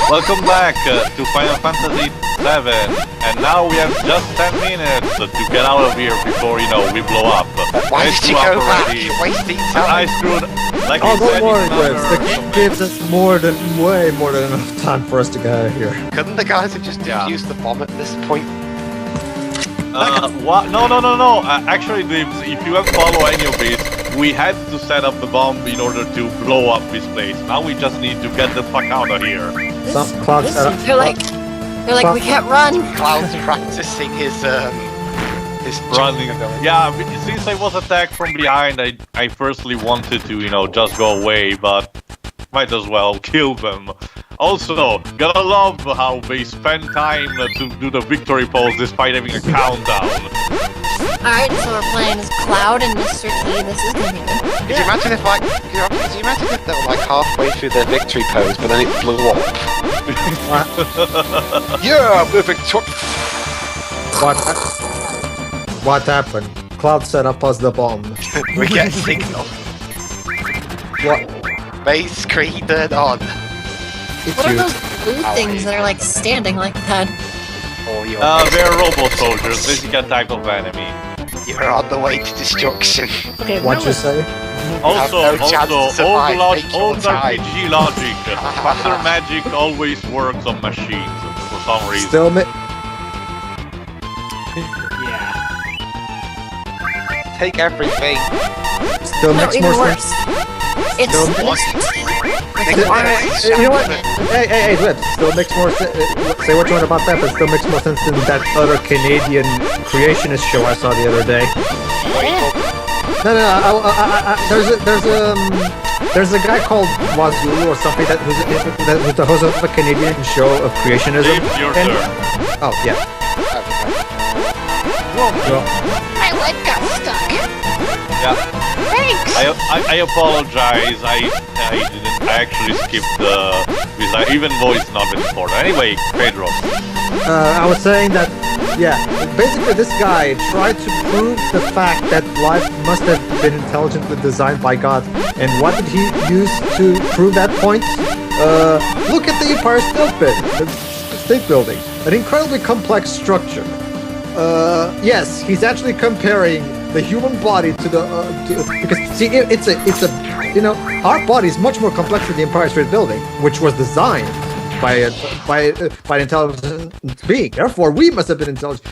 Welcome back to Final Fantasy VII, and now we have just 10 minutes to get out of here before, we blow up. Why did you go back? You're wasting time. I screwed, like Oh, I said, don't worry, it's Chris. The game gives us way more than enough time for us to get out of here. Couldn't the guys have just defused the bomb at this point? What? No. Actually, if you have followed any of this, we had to set up the bomb in order to blow up this place. Now we just need to get the fuck out of here. They're like, we can't run. Cloud's practicing his running. Yeah, since I was attacked from behind, I firstly wanted to, just go away, but might as well kill them. Also, gotta love how they spend time to do the victory pose despite having a countdown. Alright, so we're playing as Cloud and Mr. T. This is gonna be good. Could you imagine if they were like halfway through their victory pose, but then it blew up? Yeah, we're victorious. What happened? Cloud set up us the bomb. We get signal. What? Base screen turned on. What are those blue things that are like standing like that? They're robot soldiers, basically a type of enemy. You're on the way to destruction. Okay, What'd you say? Also, old time. RPG logic. Thunder magic always works on machines for some reason. Still Take everything. Still makes more sense. It's You know what? Hey, Lips. Still makes more sense. Say what you want about that, but still makes more sense than that other Canadian creationist show I saw the other day. No. There's a guy called Wazoo or something who's the host of a Canadian show of creationism. Your turn. Oh yeah. my leg got stuck. Yeah. Thanks. I apologize. I actually skipped because I even voice not been important. Anyway, Pedro. I was saying that, basically this guy tried to prove the fact that life must have been intelligently designed by God. And what did he use to prove that point? Look at the Empire State Building, an incredibly complex structure. Yes, he's actually comparing the human body to the because see, it's a our body is much more complex than the Empire State Building, which was designed by an intelligent being. Therefore, we must have been intelligent.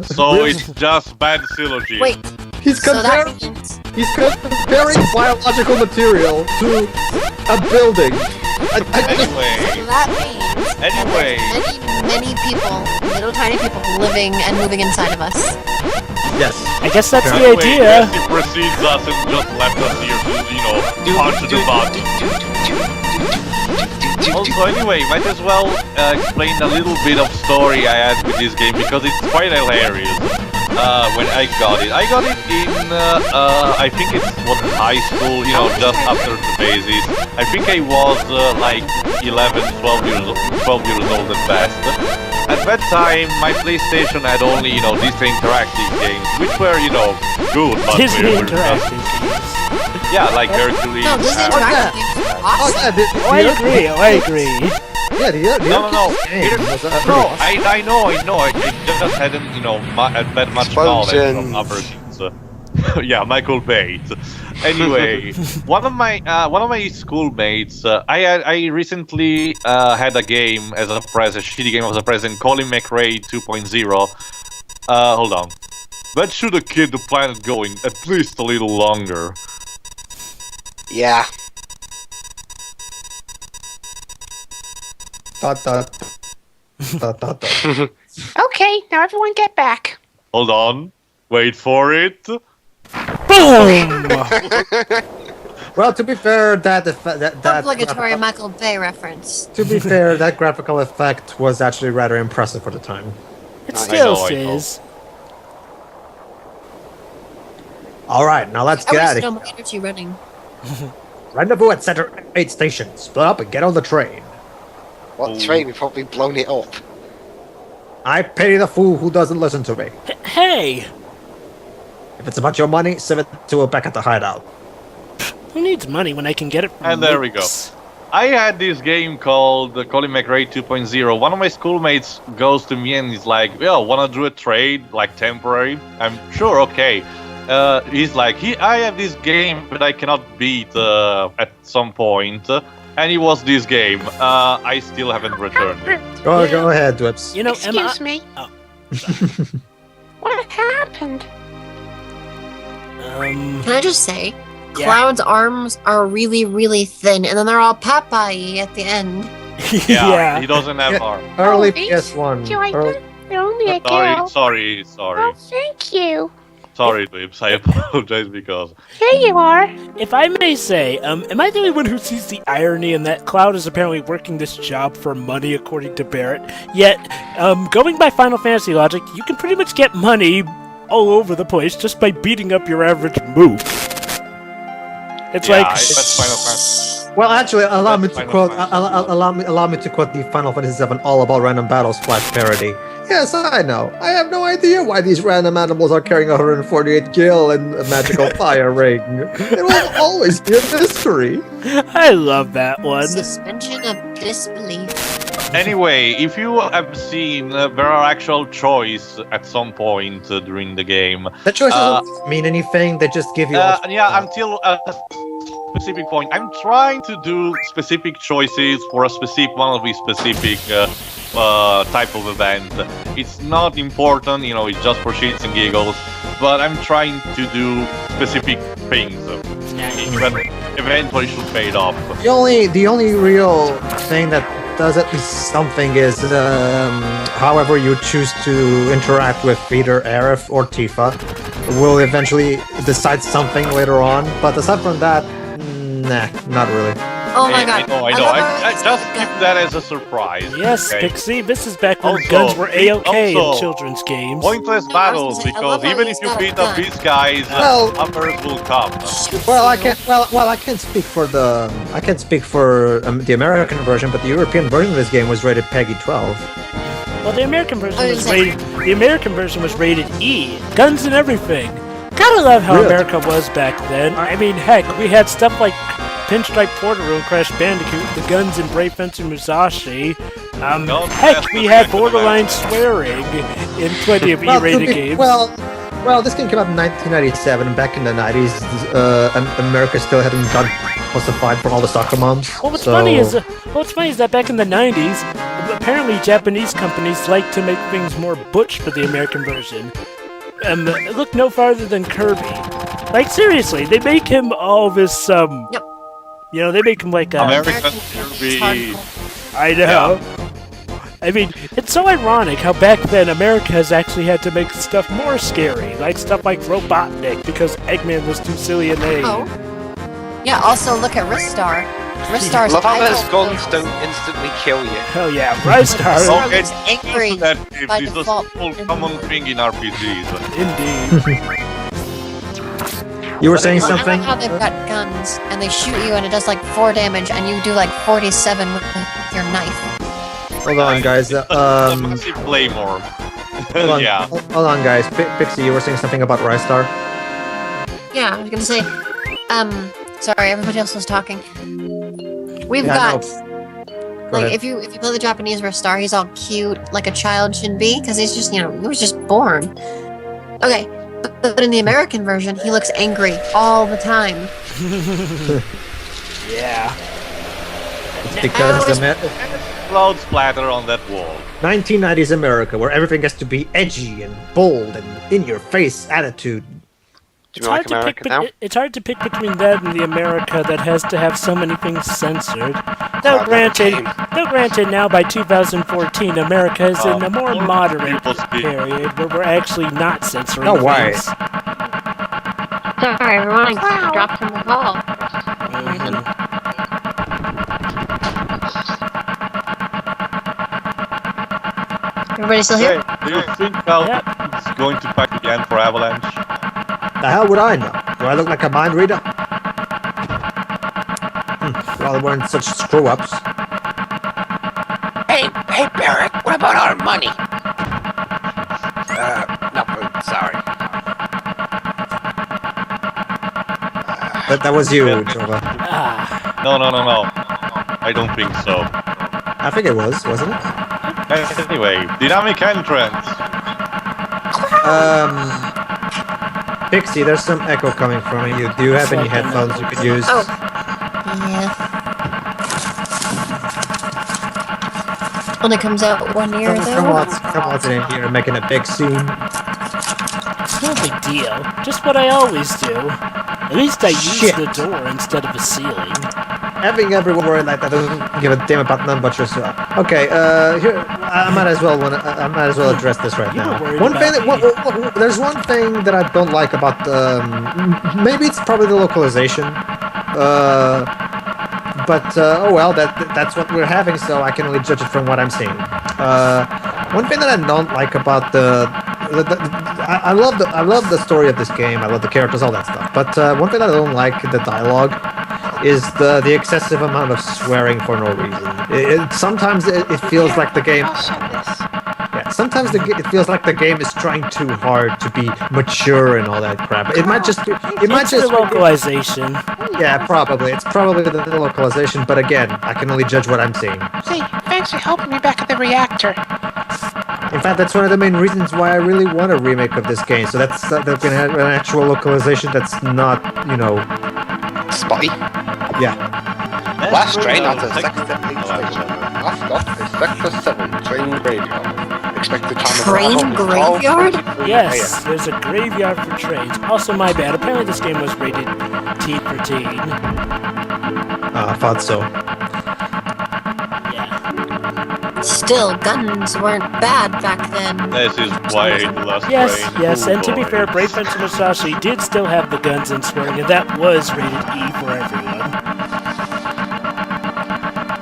So it's just bad syllogism. Wait. He's comparing biological material to a building. Anyway. So that means many people, little tiny people living and moving inside of us. Yes. I guess that's the Anyway, idea. He precedes us and just left us here to, punch the button. Also, anyway, might as well explain a little bit of story I had with this game because it's quite hilarious. When I got it in I think it's high school, just after the basis. I think I was like 11, 12 years old at best. At that time, my PlayStation had only, Disney interactive games, which were, good, but Disney we were interactive just, games. yeah, like Hercules. No, this is interactive games are awesome. I agree. Yeah, No, I know. I just hadn't, had that much knowledge from other things. Yeah, Michael Bay. Anyway, one of my schoolmates, I recently had a game as a present, shitty game as a present, Colin McRae 2.0. Hold on. That should have kept the planet going at least a little longer. Yeah. Okay, now everyone get back. Hold on. Wait for it. Boom! Well, to be fair, that Obligatory Michael Bay reference. to be fair, that graphical effect was actually rather impressive for the time. It still I know. is. All right, now let's get out of How here. much energy running? Rendezvous at Center 8 Station. Split up and get on the train. What train? We've probably blown it up. I pity the fool who doesn't listen to me. Hey! If it's about your money, send it to her back at the hideout. Who needs money when I can get it from And there we go. nukes? I had this game called Colin McRae 2.0. One of my schoolmates goes to me and he's like, "Yo, wanna do a trade, like temporary?" I'm sure, okay. He's like, I have this game that I cannot beat at some point. And it was this game. I still haven't returned it. Go ahead, Dwips. You know, Excuse me. Oh. What happened? Can I just say, Yeah. Cloud's arms are really, really thin, and then they're all Popeye at the end. Yeah. He doesn't have arms. Early Oh, PS1. You like Early- that? You're only a girl. Sorry. Oh, thank you. Sorry, Dwips. I apologize because... Here you are. If I may say, am I the only one who sees the irony in that Cloud is apparently working this job for money, according to Barrett? Yet, going by Final Fantasy logic, you can pretty much get money all over the place just by beating up your average move. It's Yeah, like... that's Final Fantasy. Well, actually, allow me to Final quote. Fantasy. Allow me to quote the Final Fantasy VII All About Random Battles Flash parody. Yes, I know. I have no idea why these random animals are carrying 148 gil and a magical fire ring. It will always be a mystery. I love that one. Suspension of disbelief. Anyway, if you have seen, there are actual choice at some point during the game. The choices don't mean anything. They just give you. Yeah, until a specific point. I'm trying to do specific choices for a specific one of these specific type of event. It's not important, you know, it's just for shits and giggles, but I'm trying to do specific things that eventually should pay it off. The only real thing that does at least something is however you choose to interact with either Aerith or Tifa will eventually decide something later on, but aside from that, nah, not really. Oh my god. I know. I just keep that as a surprise. Yes, okay? Pixie, this is back when Also- guns were A-OK in also- children's games. Pointless No, I was battles, gonna say, I because love how even he's if you got a beat up gun. these guys, Well- others will come. Well, I can't speak for the the American version, but the European version of this game was rated PEGI 12. Well, the American version I was was saying- rated. The American version was rated E, guns and everything. Gotta love how Really? America was back then. I mean, heck, we had stuff like Pinstripe Portero and Crash Bandicoot, the guns in Brave Fencer Musashi. No, Heck, that's we the had second borderline American. swearing in plenty of Well, E-rated games. Well, this game came out in 1997, and back in the 90s, America still hadn't got classified for all the soccer moms. Well, what's funny is that back in the 90s, apparently Japanese companies like to make things more butch for the American version. Look no farther than Kirby. Like, seriously, they make him all this, Yep. You know, they make him like a... American Kirby. Kirby. I know. I mean, it's so ironic how back then America has actually had to make stuff more scary, like stuff like Robotnik, because Eggman was too silly a name. Oh. Yeah, also look at Ristar. Ristar's Love how those title guns don't instantly kill you. Hell yeah, Ristar. Ristar Okay, looks angry that by is a default. simple common thing in RPGs. Indeed. You were saying I something? love how they've got guns and they shoot you and it does like 4 damage and you do like 47 with your knife. Hold on, guys. Massive Claymore. Hold on, Yeah. hold on, guys. Pixie, you were saying something about Ristar? Yeah, I was gonna say, sorry, everybody else was talking. We've Yeah, got, Go like, ahead. if you play the Japanese Ristar, he's all cute, like a child should be, because he's just, he was just born. Okay, but in the American version, he looks angry all the time. Yeah. It's because the Cloud splatter on that wall. 1990s America, where everything has to be edgy and bold and in-your-face attitude. Do you like America now? It's hard to pick between that and the America that has to have so many things censored. Though granted, now by 2014, America is in a more more moderate people speak. period where we're actually not censoring No way. things. Sorry, everyone dropped from the call. Everybody still here? Hey, do you think Cloud is going to pack the end for Avalanche? The hell would I know? Do I look like a mind reader? Well, they weren't such screw-ups. Hey, Barrett, what about our money? No, sorry. That was you, Jova. Ah, No. I don't think so. I think it was, wasn't it? Anyway, dynamic entrance. Pixie, there's some echo coming from you. Do you have any headphones you could use? Oh. Yeah. Only comes out one ear Come though. on in here and making a big scene. It's no big deal. Just what I always do. At least I use the door instead of a ceiling. Having everyone worried like that doesn't give a damn about none but yourself. Okay, here I might as well address this right now. There's one thing that I don't like about maybe it's probably the localization. But oh well, that's what we're having, so I can only judge it from what I'm seeing. One thing that I don't like about I love the story of this game. I love the characters, all that stuff. But one thing that I don't like the dialogue is the excessive amount of swearing for no reason. Sometimes it feels like the game. Yeah, sometimes it feels like the game is trying too hard to be mature and all that crap. It might just be. It might just the localization. Yeah, probably. It's probably the localization. But again, I can only judge what I'm seeing. Say, thanks for helping me back at the reactor. In fact, that's one of the main reasons why I really want a remake of this game. So that's they're gonna have an actual localization that's not, you know, spotty. Yeah. Last train onto Sector 8 station. Last stop is Sector 7 train graveyard. Expected time of Train graveyard? Yes, there's a graveyard for trains. Also, my bad. Apparently, this game was rated T for teen. I thought so. Still, guns weren't bad back then. This is why the last Yes, train. yes, and to be boy. fair, Brave Fencer Musashi did still have the guns and swearing, and that was rated E for everyone.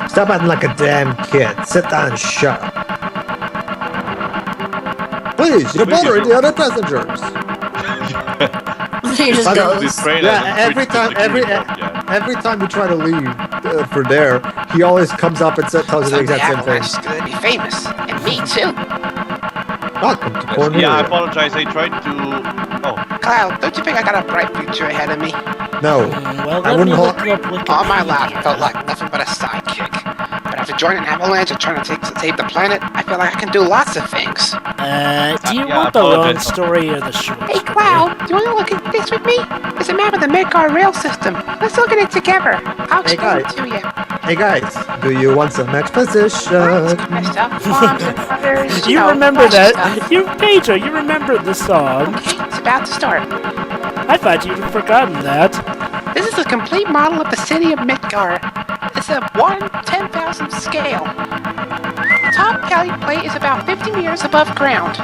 Stop acting like a damn kid. Sit down and shut up. Please, you're bothering the other passengers. He just goes. Yeah, every time you try to leave for there, he always comes up and tells you the exact same thing. Avalanche is gonna be famous, and me too. Welcome to Cornelia. Yeah, I apologize. I tried to. Oh. Kyle, don't you think I got a bright future ahead of me? No, Well, I let wouldn't me hold. look up Wikipedia. All my life felt like nothing but a sidekick. But after joining Avalanche and trying to save the planet, I feel like I can do lots of things. Do you Yeah, want the long apologize. story or the short Hey, story? Cloud, do you want to look at this with me? It's a map of the Midgar rail system. Let's look at it together. I'll Hey, explain it guys. to you. Hey guys, do you want some exposition? Messed up bombs and fires, You know, remember flashy that? stuff. You, Pedro, you remember the song. Okay, it's about to start. I thought you'd forgotten that. This is a complete model of the city of Midgar. It's a 1/10,000th scale. The top galley plate is about 50 meters above ground.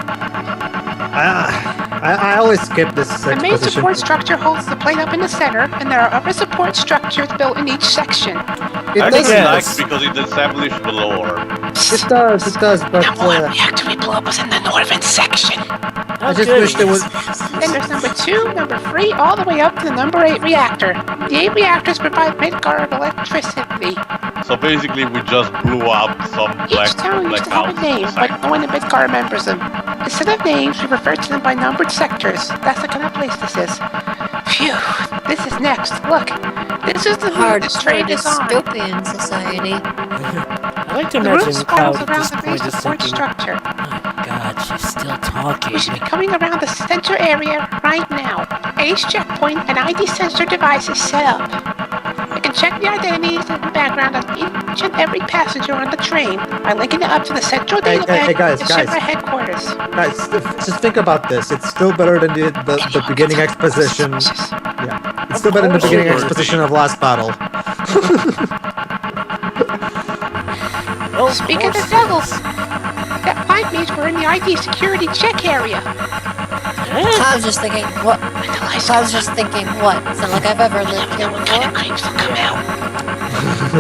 I always skip this The main exposition. support structure holds the plate up in the center, and there are other support structures built in each section. It I does, really Yes. like because it established the lore. it does, but Number one reactor we blew up was in the northern section. I just wish there was. Then there's number 2, number 3, all the way up to the number 8 reactor. The 8 reactors provide Midgar of electricity. So basically, we just blew up some Each town used to have a name, but no one in Midgar remembers them. Instead of names, we refer to them by numbered sectors. That's the kind of place this is. Phew, this is next. Look, this is the Hard route the train is on. dystopian society. I like to The route imagine spirals Cloud at around this the main point is support thinking, structure. oh god, she's still talking. We should be coming around the center area right now. Each checkpoint and ID sensor device is set up. I can check the identities and the background of each and every passenger on the train by linking it up to the central Hey, database hey, guys, at guys. Shipper headquarters. Guys, just think about this. It's still better than the beginning exposition. Yeah, it's still better than the beginning exposition of Last Battle. Oh, Speaking of the devils, that pipe means we're in the ID security check area. I was just thinking, what? I was just thinking, what? It's not like I've ever lived here before. Creeps will come out.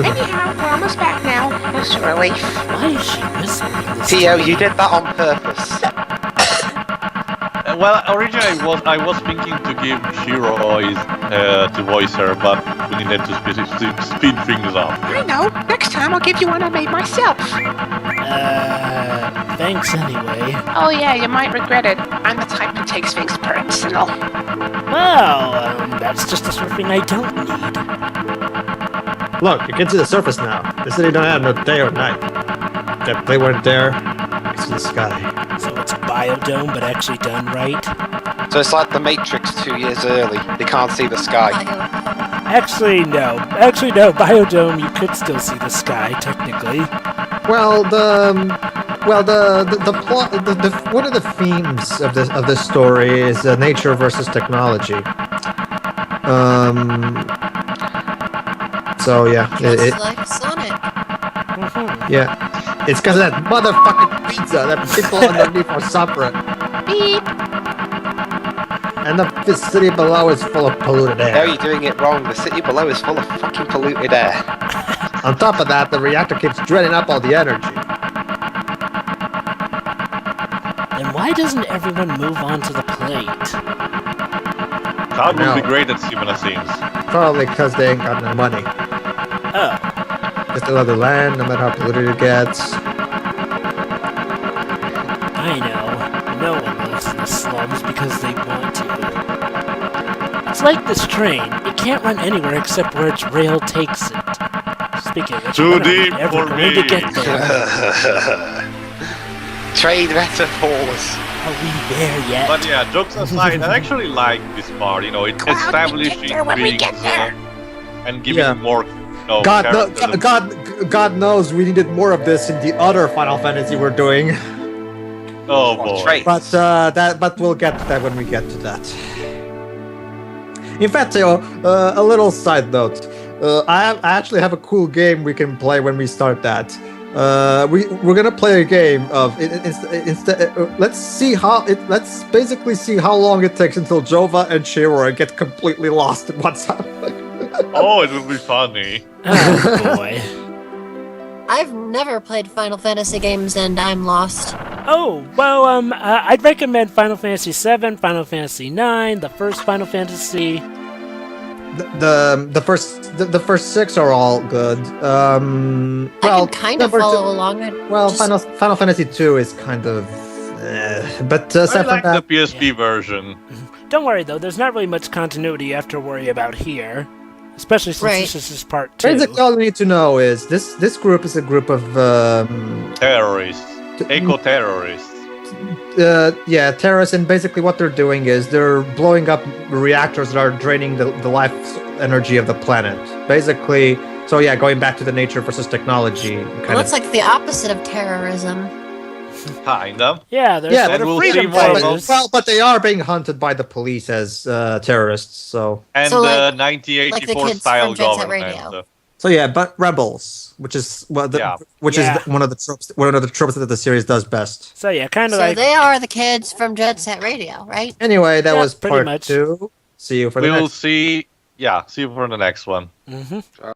Anyhow, we're almost back now. That's a relief. why is she whispering this? Theo, you did that on purpose. Well, originally I was thinking to give Shiro to voice her, but we needed to speed things up. I know. Next time I'll give you one I made myself. Thanks anyway. Oh yeah, you might regret it. I'm the type who takes things personal. Well, that's just the sort of thing I don't need. Look, you can see the surface now. The city don't have no day or night. If they weren't there, you can see the sky. So it's biodome, but actually done right? So it's like the Matrix 2 years early. They can't see the sky. Actually, no. Actually, no. Biodome, you could still see the sky, technically. Well, the plot, one of the themes of this story is nature versus technology. So yeah, Just like Sonic. yeah, it's because of that motherfucking pizza that people underneath are suffering. Beep. And the city below is full of polluted No, air. you're doing it wrong. The city below is full of fucking polluted air. On top of that, the reactor keeps dredging up all the energy. Then why doesn't everyone move on to the plate? That would No. be great at Steven, it seems. Probably because they ain't got no money. Oh. Just they love the land, no matter how polluted it gets. I know. No one lives in the slums because they want to. It's like this train. It can't run anywhere except where its rail takes it. Speaking of which, Too when are we deep ever for going to me. get there? Trade metaphors. Are we there yet? But yeah, jokes aside, I actually like this part, you know, it's establishing things and giving Yeah. more, character. God knows we needed more of this in the other Final Fantasy we're doing. Oh boy. Traits. But we'll get to that when we get to that. In fact, a little side note. I actually have a cool game we can play when we start that. We're gonna play a game of let's basically see how long it takes until Jova and Shiro get completely lost in what's happening. Oh, it will be funny. Oh boy. I've never played Final Fantasy games and I'm lost. Oh, well, I'd recommend Final Fantasy VII, Final Fantasy IX, the first Final Fantasy. The first 6 are all good. I can kind of follow along. Final Fantasy 2 is kind of, but I aside like from the that, PSP version. Don't worry, though, there's not really much continuity you have to worry about here. Especially since this is part 2. basically all you need to know is this group is a group of Terrorists. Eco-terrorists. terrorists, and basically what they're doing is they're blowing up reactors that are draining the life energy of the planet. Basically, so yeah, going back to the nature versus technology. Well, it's like the opposite of terrorism. Kind of. Yeah, there's Yeah, sort of we'll freedom see more of fighters. well, but they are being hunted by the police as terrorists. So And So, like- the 1984 like the kids style from Jet Set government. Radio. but rebels, which is one Yeah. of the tropes that the series does best. So yeah, kind of So like... they are the kids from Jet Set Radio, right? Anyway, that Yeah, was pretty part much. 2. See you for the We will next. see. Yeah, see you for the next one. Mhm.